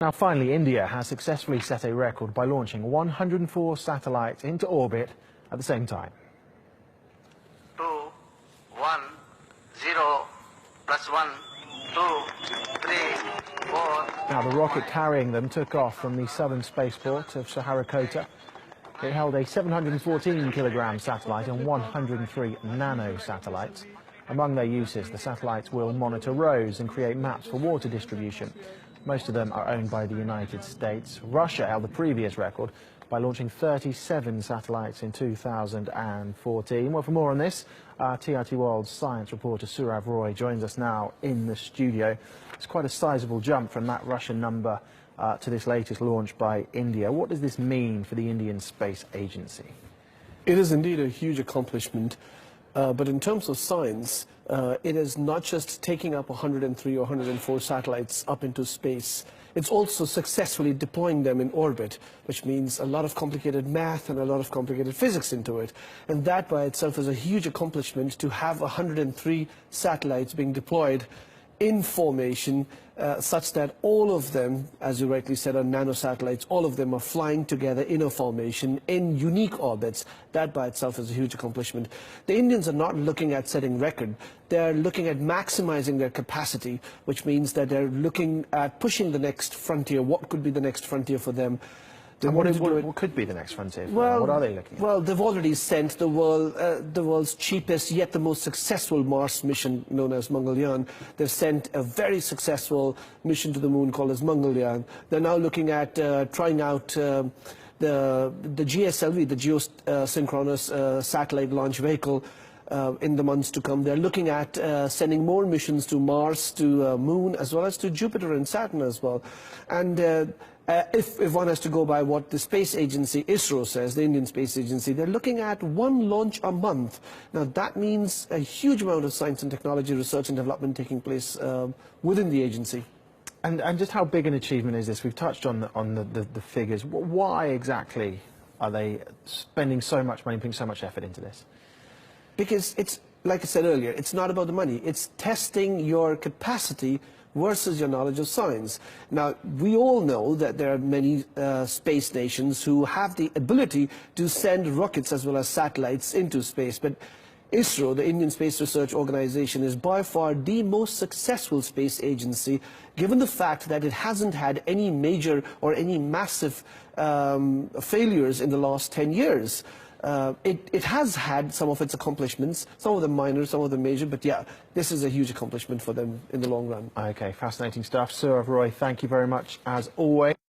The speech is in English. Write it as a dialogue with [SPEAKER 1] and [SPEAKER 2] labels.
[SPEAKER 1] Now, finally, India has successfully set a record by launching 104 satellites into orbit at the same time.
[SPEAKER 2] 2, 1, 0, plus 1, 2, 3, 4.
[SPEAKER 1] Now, the rocket carrying them took off from the southern spaceport of Saharikota. It held a 714-kilogram satellite and 103 nano-satellites. Among their uses, the satellites will monitor roads and create maps for water distribution. Most of them are owned by the United States. Russia held the previous record by launching 37 satellites in 2014. Well, for more on this, TRT World's science reporter Surav Roy joins us now in the studio. It's quite a sizable jump from that Russian number to this latest launch by India. What does this mean for the Indian Space Agency?
[SPEAKER 3] It is indeed a huge accomplishment. But in terms of science, it is not just taking up 103 or 104 satellites up into space. It's also successfully deploying them in orbit, which means a lot of complicated math and a lot of complicated physics into it. And that by itself is a huge accomplishment, to have 103 satellites being deployed in formation, such that all of them, as you rightly said, are nanosatellites. All of them are flying together in a formation in unique orbits. That by itself is a huge accomplishment. The Indians are not looking at setting record. They're looking at maximizing their capacity, which means that they're looking at pushing the next frontier. What could be the next frontier for them?
[SPEAKER 1] And what could be the next frontier?
[SPEAKER 3] Well,
[SPEAKER 1] what are they looking at?
[SPEAKER 3] Well, they've already sent the world's cheapest yet the most successful Mars mission, known as Mangalyaan. They've sent a very successful mission to the moon called as Mangalyaan. They're now looking at trying out the GSLV, the geosynchronous satellite launch vehicle, in the months to come. They're looking at sending more missions to Mars, to Moon, as well as to Jupiter and Saturn as well. And if one has to go by what the space agency ISRO says, the Indian Space Agency, they're looking at one launch a month. Now that means a huge amount of science and technology research and development taking place within the agency.
[SPEAKER 1] And just how big an achievement is this? We've touched on the figures. Why exactly are they spending so much money, putting so much effort into this?
[SPEAKER 3] Because it's, like I said earlier, it's not about the money. It's testing your capacity versus your knowledge of science. Now, we all know that there are many space nations who have the ability to send rockets as well as satellites into space. But ISRO, the Indian Space Research Organization, is by far the most successful space agency, given the fact that it hasn't had any major or any massive failures in the last 10 years. It has had some of its accomplishments, some of them minor, some of them major, but yeah, this is a huge accomplishment for them in the long run.
[SPEAKER 1] Okay, fascinating stuff. Surav Roy, thank you very much as always.